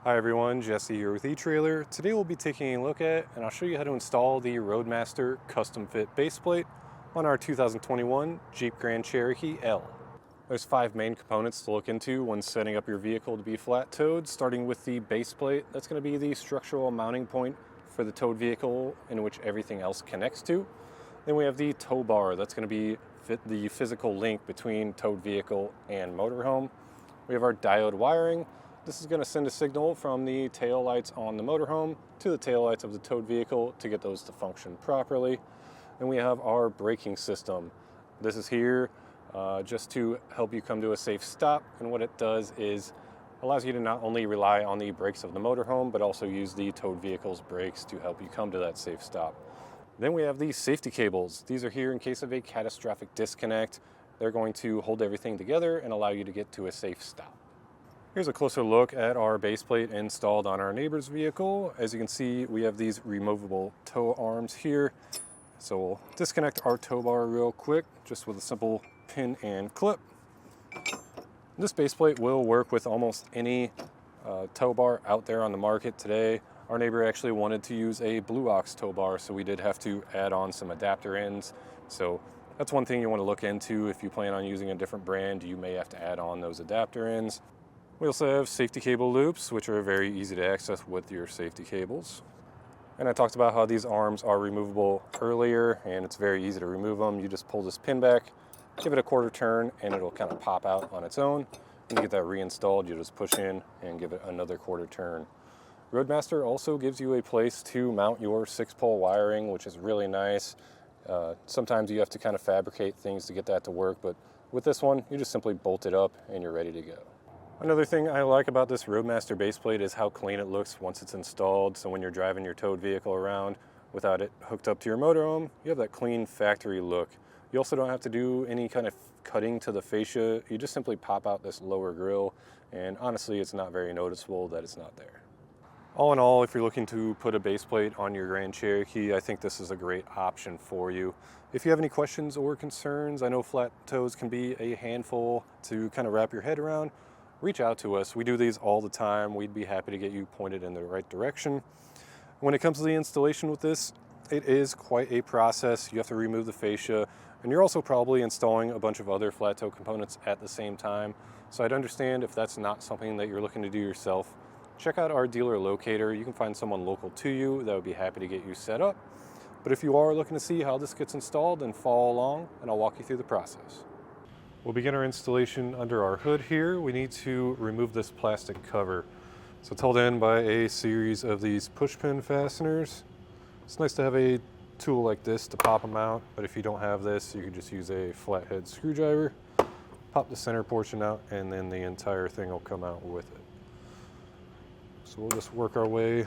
Hi everyone, Jesse here with eTrailer. Today we'll be taking a look at, and I'll show you how to install the Roadmaster custom fit base plate on our 2021 Jeep Grand Cherokee L. There's 5 main components to look into when setting up your vehicle to be flat towed, starting with the base plate. That's going to be the structural mounting point for the towed vehicle in which everything else connects to. Then we have the tow bar. That's going to be the physical link between towed vehicle and motorhome. We have our diode wiring. This is going to send a signal from the tail lights on the motorhome to the tail lights of the towed vehicle to get those to function properly. And we have our braking system. This is here just to help you come to a safe stop. And what it does is allows you to not only rely on the brakes of the motorhome, but also use the towed vehicle's brakes to help you come to that safe stop. Then we have these safety cables. These are here in case of a catastrophic disconnect. They're going to hold everything together and allow you to get to a safe stop. Here's a closer look at our base plate installed on our neighbor's vehicle. As you can see, we have these removable tow arms here. So we'll disconnect our tow bar real quick, just with a simple pin and clip. This base plate will work with almost any tow bar out there on the market today. Our neighbor actually wanted to use a Blue Ox tow bar, so we did have to add on some adapter ends. So that's one thing you want to look into. If you plan on using a different brand, you may have to add on those adapter ends. We also have safety cable loops, which are very easy to access with your safety cables. And I talked about how these arms are removable earlier, and it's very easy to remove them. You just pull this pin back, give it a quarter turn, and it'll kind of pop out on its own. When you get that reinstalled, you just push in and give it another quarter turn. Roadmaster also gives you a place to mount your 6-pole wiring, which is really nice. Sometimes you have to kind of fabricate things to get that to work, but with this one, you just simply bolt it up and you're ready to go. Another thing I like about this Roadmaster base plate is how clean it looks once it's installed. So when you're driving your towed vehicle around without it hooked up to your motorhome, you have that clean factory look. You also don't have to do any kind of cutting to the fascia. You just simply pop out this lower grille, and honestly, it's not very noticeable that it's not there. All in all, if you're looking to put a base plate on your Grand Cherokee, I think this is a great option for you. If you have any questions or concerns, I know flat tows can be a handful to kind of wrap your head around. Reach out to us. We do these all the time. We'd be happy to get you pointed in the right direction. When it comes to the installation with this, it is quite a process. You have to remove the fascia, and you're also probably installing a bunch of other flat tow components at the same time. So I'd understand if that's not something that you're looking to do yourself. Check out our dealer locator. You can find someone local to you that would be happy to get you set up. But if you are looking to see how this gets installed, then follow along and I'll walk you through the process. We'll begin our installation under our hood here. We need to remove this plastic cover. So it's held in by a series of these push pin fasteners. It's nice to have a tool like this to pop them out, but if you don't have this, you can just use a flathead screwdriver, pop the center portion out, and then the entire thing will come out with it. So we'll just work our way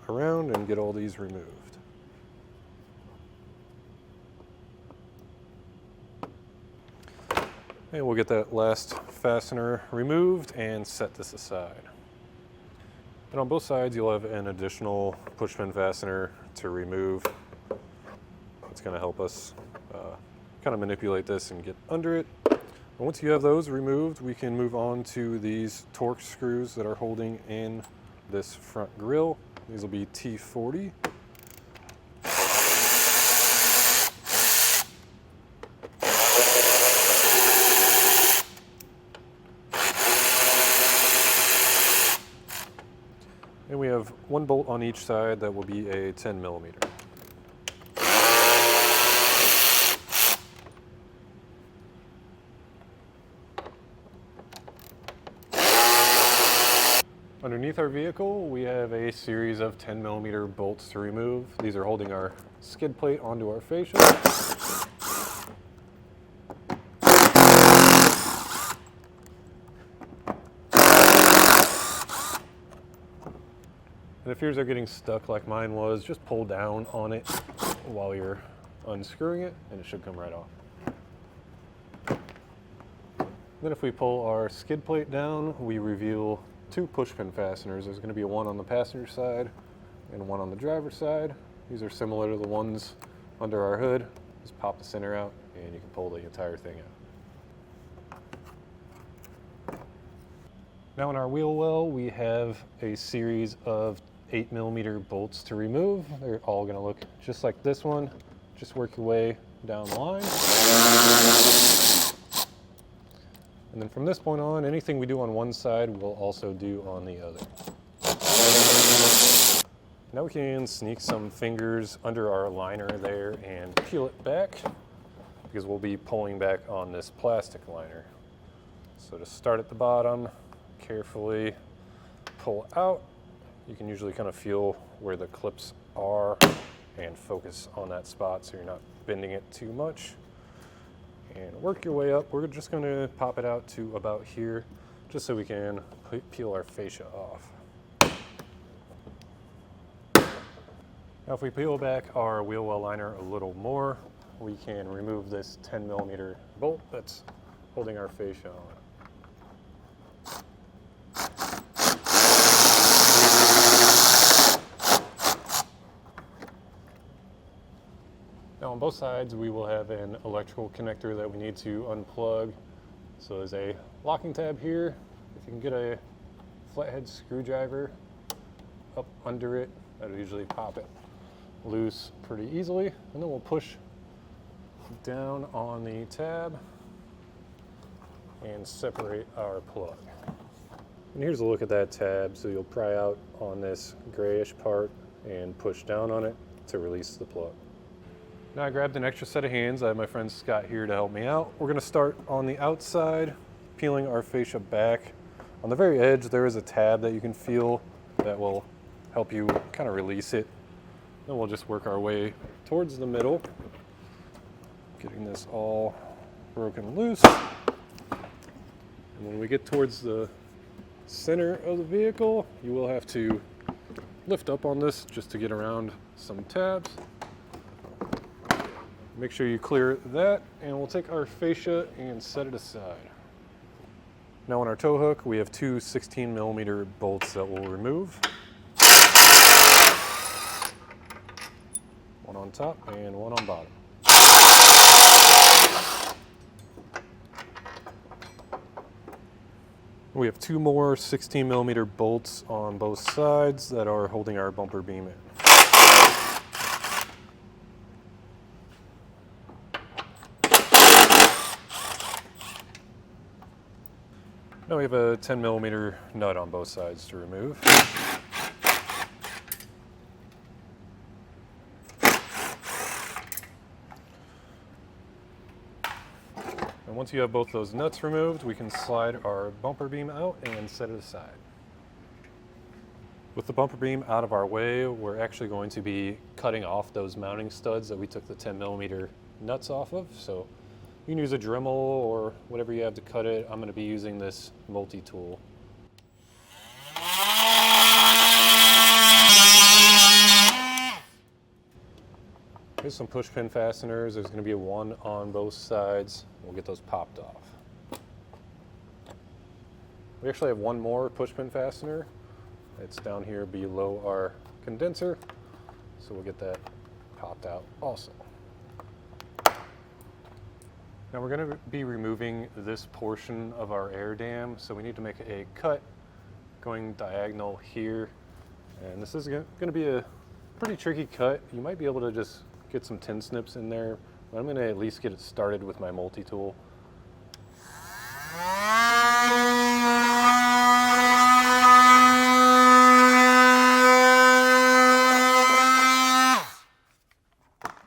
around and get all these removed. And we'll get that last fastener removed and set this aside. And on both sides, you'll have an additional push pin fastener to remove. It's going to help us kind of manipulate this and get under it. And once you have those removed, we can move on to these torque screws that are holding in this front grille. These will be T40. And we have one bolt on each side that will be a 10 millimeter. Underneath our vehicle, we have a series of 10 millimeter bolts to remove. These are holding our skid plate onto our fascia. And if yours are getting stuck like mine was, just pull down on it while you're unscrewing it, and it should come right off. Then if we pull our skid plate down, we reveal 2 push pin fasteners. There's going to be one on the passenger side and one on the driver's side. These are similar to the ones under our hood. Just pop the center out and you can pull the entire thing out. Now in our wheel well, we have a series of 8mm bolts to remove. They're all gonna look just like this one. Just work your way down the line. And then from this point on, anything we do on one side, we'll also do on the other. Now we can sneak some fingers under our liner there and peel it back, because we'll be pulling back on this plastic liner. So to start at the bottom, carefully pull out. You can usually kind of feel where the clips are and focus on that spot so you're not bending it too much. And work your way up. We're just going to pop it out to about here, just so we can peel our fascia off. Now if we peel back our wheel well liner a little more, we can remove this 10mm bolt that's holding our fascia on. Now on both sides we will have an electrical connector that we need to unplug. So there's a locking tab here. If you can get a flathead screwdriver up under it, that'll usually pop it loose pretty easily. And then we'll push down on the tab and separate our plug. And here's a look at that tab. So you'll pry out on this grayish part and push down on it to release the plug. Now I grabbed an extra set of hands. I have my friend Scott here to help me out. We're gonna start on the outside, peeling our fascia back. On the very edge, there is a tab that you can feel that will help you kind of release it. Then we'll just work our way towards the middle, getting this all broken loose. And when we get towards the center of the vehicle, you will have to lift up on this just to get around some tabs. Make sure you clear that, and we'll take our fascia and set it aside. Now on our tow hook, we have two 16mm bolts that we'll remove. One on top and one on bottom. We have two more 16mm bolts on both sides that are holding our bumper beam in. Now we have a 10mm nut on both sides to remove. And once you have both those nuts removed, we can slide our bumper beam out and set it aside. With the bumper beam out of our way, we're actually going to be cutting off those mounting studs that we took the 10mm nuts off of. So you can use a Dremel or whatever you have to cut it. I'm going to be using this multi-tool. Here's some push pin fasteners. There's going to be one on both sides. We'll get those popped off. We actually have one more push pin fastener. It's down here below our condenser. So we'll get that popped out also. Now we're going to be removing this portion of our air dam, so we need to make a cut going diagonal here. And this is going to be a pretty tricky cut. You might be able to just get some tin snips in there, but I'm going to at least get it started with my multi-tool.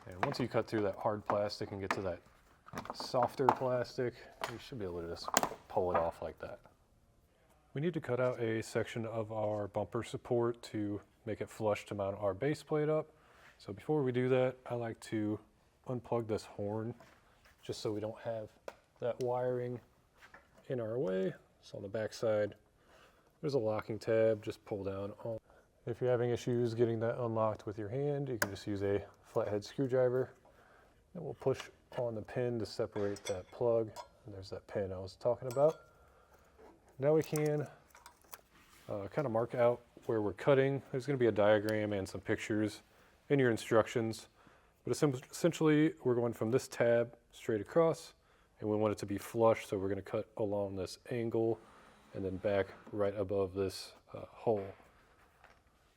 And once you cut through that hard plastic and get to that softer plastic, you should be able to just pull it off like that. We need to cut out a section of our bumper support to make it flush to mount our base plate up. So before we do that, I like to unplug this horn just so we don't have that wiring in our way. So on the back side, there's a locking tab, just pull down on. If you're having issues getting that unlocked with your hand, you can just use a flathead screwdriver. And we'll push on the pin to separate that plug. And there's that pin I was talking about. Now we can kind of mark out where we're cutting. There's going to be a diagram and some pictures in your instructions. But essentially, we're going from this tab straight across, and we want it to be flush, so we're going to cut along this angle and then back right above this hole.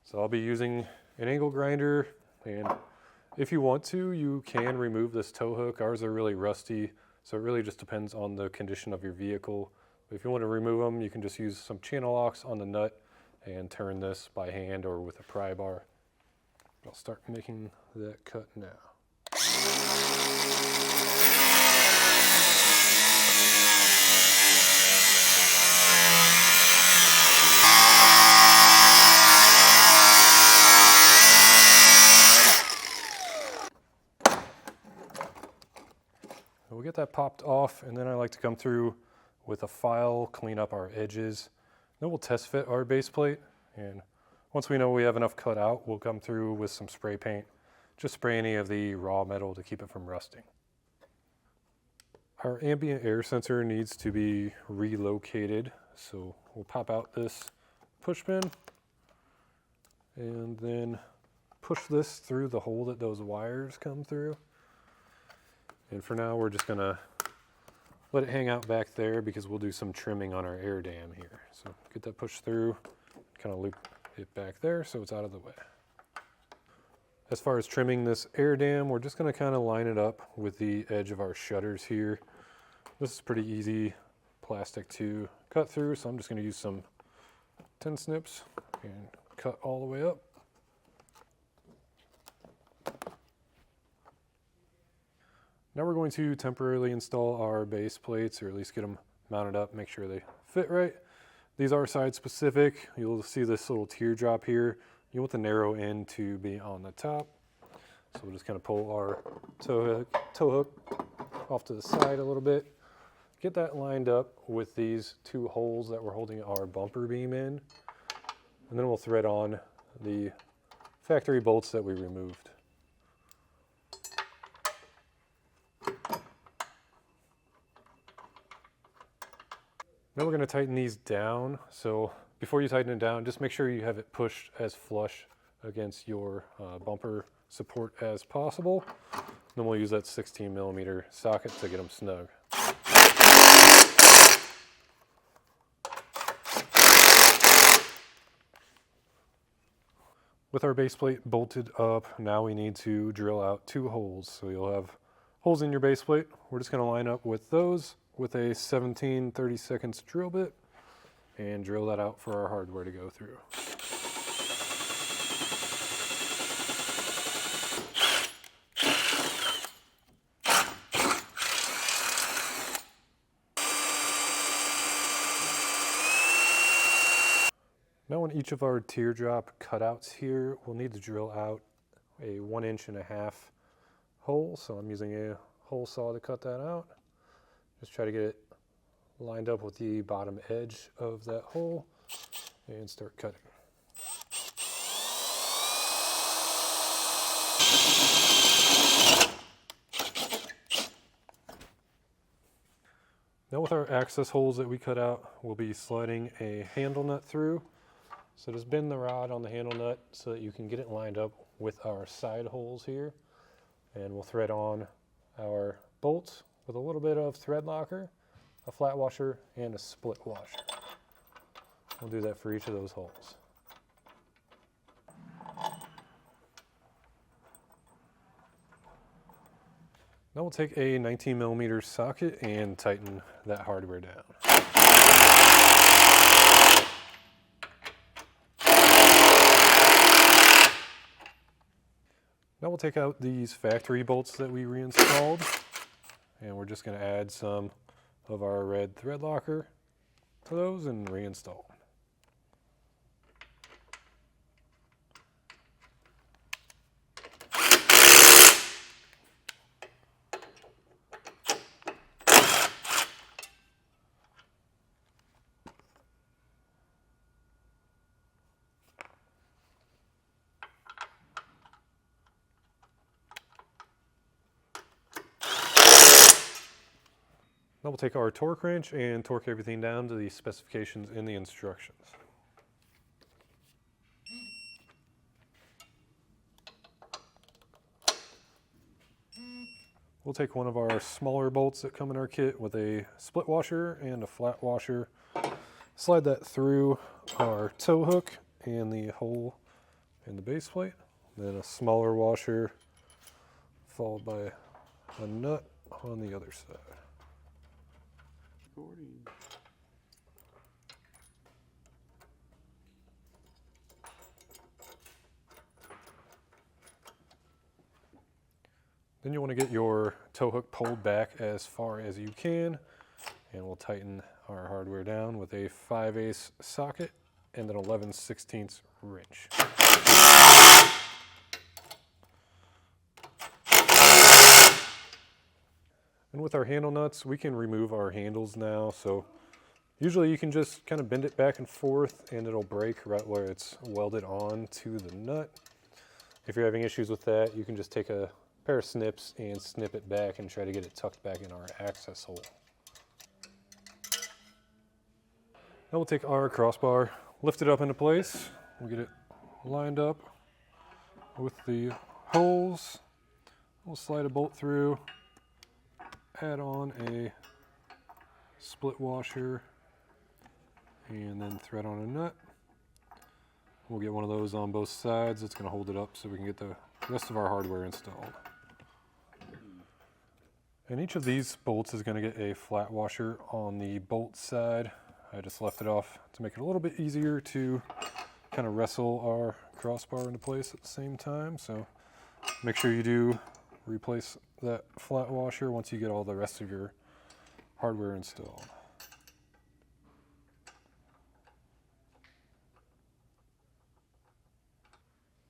So I'll be using an angle grinder, and if you want to, you can remove this tow hook. Ours are really rusty, so it really just depends on the condition of your vehicle. But if you want to remove them, you can just use some channel locks on the nut and turn this by hand or with a pry bar. I'll start making that cut now. We'll get that popped off, and then I like to come through with a file, clean up our edges. Then we'll test fit our base plate, and once we know we have enough cut out, we'll come through with some spray paint. Just spray any of the raw metal to keep it from rusting. Our ambient air sensor needs to be relocated, so we'll pop out this push pin and then push this through the hole that those wires come through. And for now, we're just gonna let it hang out back there because we'll do some trimming on our air dam here. So get that pushed through, kind of loop it back there so it's out of the way. As far as trimming this air dam, we're just gonna kind of line it up with the edge of our shutters here. This is pretty easy plastic to cut through, so I'm just gonna use some tin snips and cut all the way up. Now we're going to temporarily install our base plates, or at least get them mounted up, make sure they fit right. These are side specific. You'll see this little teardrop here. You want the narrow end to be on the top. So we'll just kind of pull our tow hook off to the side a little bit. Get that lined up with these two holes that we're holding our bumper beam in. And then we'll thread on the factory bolts that we removed. Now we're going to tighten these down. So before you tighten it down, just make sure you have it pushed as flush against your bumper support as possible. Then we'll use that 16mm socket to get them snug. With our base plate bolted up, now we need to drill out two holes. So you'll have holes in your base plate. We're just going to line up with those with a 17/32 drill bit and drill that out for our hardware to go through. Now on each of our teardrop cutouts here, we'll need to drill out a 1.5 inch hole. So I'm using a hole saw to cut that out. Just try to get it lined up with the bottom edge of that hole and start cutting. Now with our access holes that we cut out, we'll be sliding a handle nut through. So just bend the rod on the handle nut so that you can get it lined up with our side holes here. And we'll thread on our bolts with a little bit of thread locker, a flat washer, and a split washer. We'll do that for each of those holes. Now we'll take a 19mm socket and tighten that hardware down. Now we'll take out these factory bolts that we reinstalled, and we're just going to add some of our red thread locker to those and reinstall. Now we'll take our torque wrench and torque everything down to the specifications in the instructions. We'll take one of our smaller bolts that come in our kit with a split washer and a flat washer, Slide that through our tow hook and the hole in the base plate. Then a smaller washer followed by a nut on the other side. Then you want to get your tow hook pulled back as far as you can, and we'll tighten our hardware down with a 5/8 socket and an 11/16 wrench. And with our handle nuts, we can remove our handles now, so usually you can just kind of bend it back and forth and it'll break right where it's welded on to the nut. If you're having issues with that, you can just take a pair of snips and snip it back and try to get it tucked back in our access hole. Now we'll take our crossbar, lift it up into place. We'll get it lined up with the holes. We'll slide a bolt through, add on a split washer, and then thread on a nut. We'll get one of those on both sides. It's going to hold it up so we can get the rest of our hardware installed. And each of these bolts is going to get a flat washer on the bolt side. I just left it off to make it a little bit easier to kind of wrestle our crossbar into place at the same time. So make sure you do replace that flat washer once you get all the rest of your hardware installed.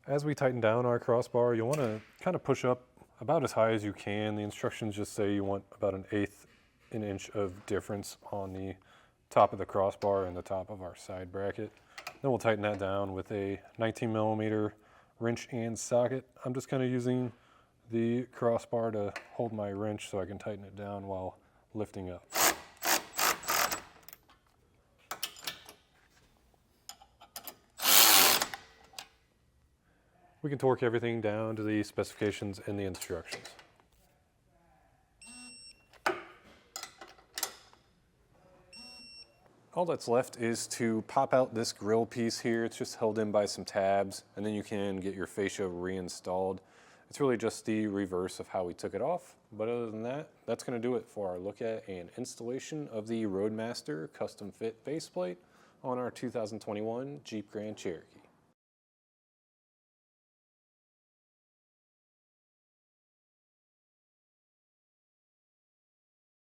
As we tighten down our crossbar, you'll want to kind of push up about as high as you can. The instructions just say you want about 1/8 inch of difference on the top of the crossbar and the top of our side bracket. Then we'll tighten that down with a 19mm wrench and socket. I'm just kind of using the crossbar to hold my wrench so I can tighten it down while lifting up. We can torque everything down to the specifications in the instructions. All that's left is to pop out this grill piece here. It's just held in by some tabs, and then you can get your fascia reinstalled. It's really just the reverse of how we took it off. But other than that, that's going to do it for our look at and installation of the Roadmaster custom fit faceplate on our 2021 Jeep Grand Cherokee.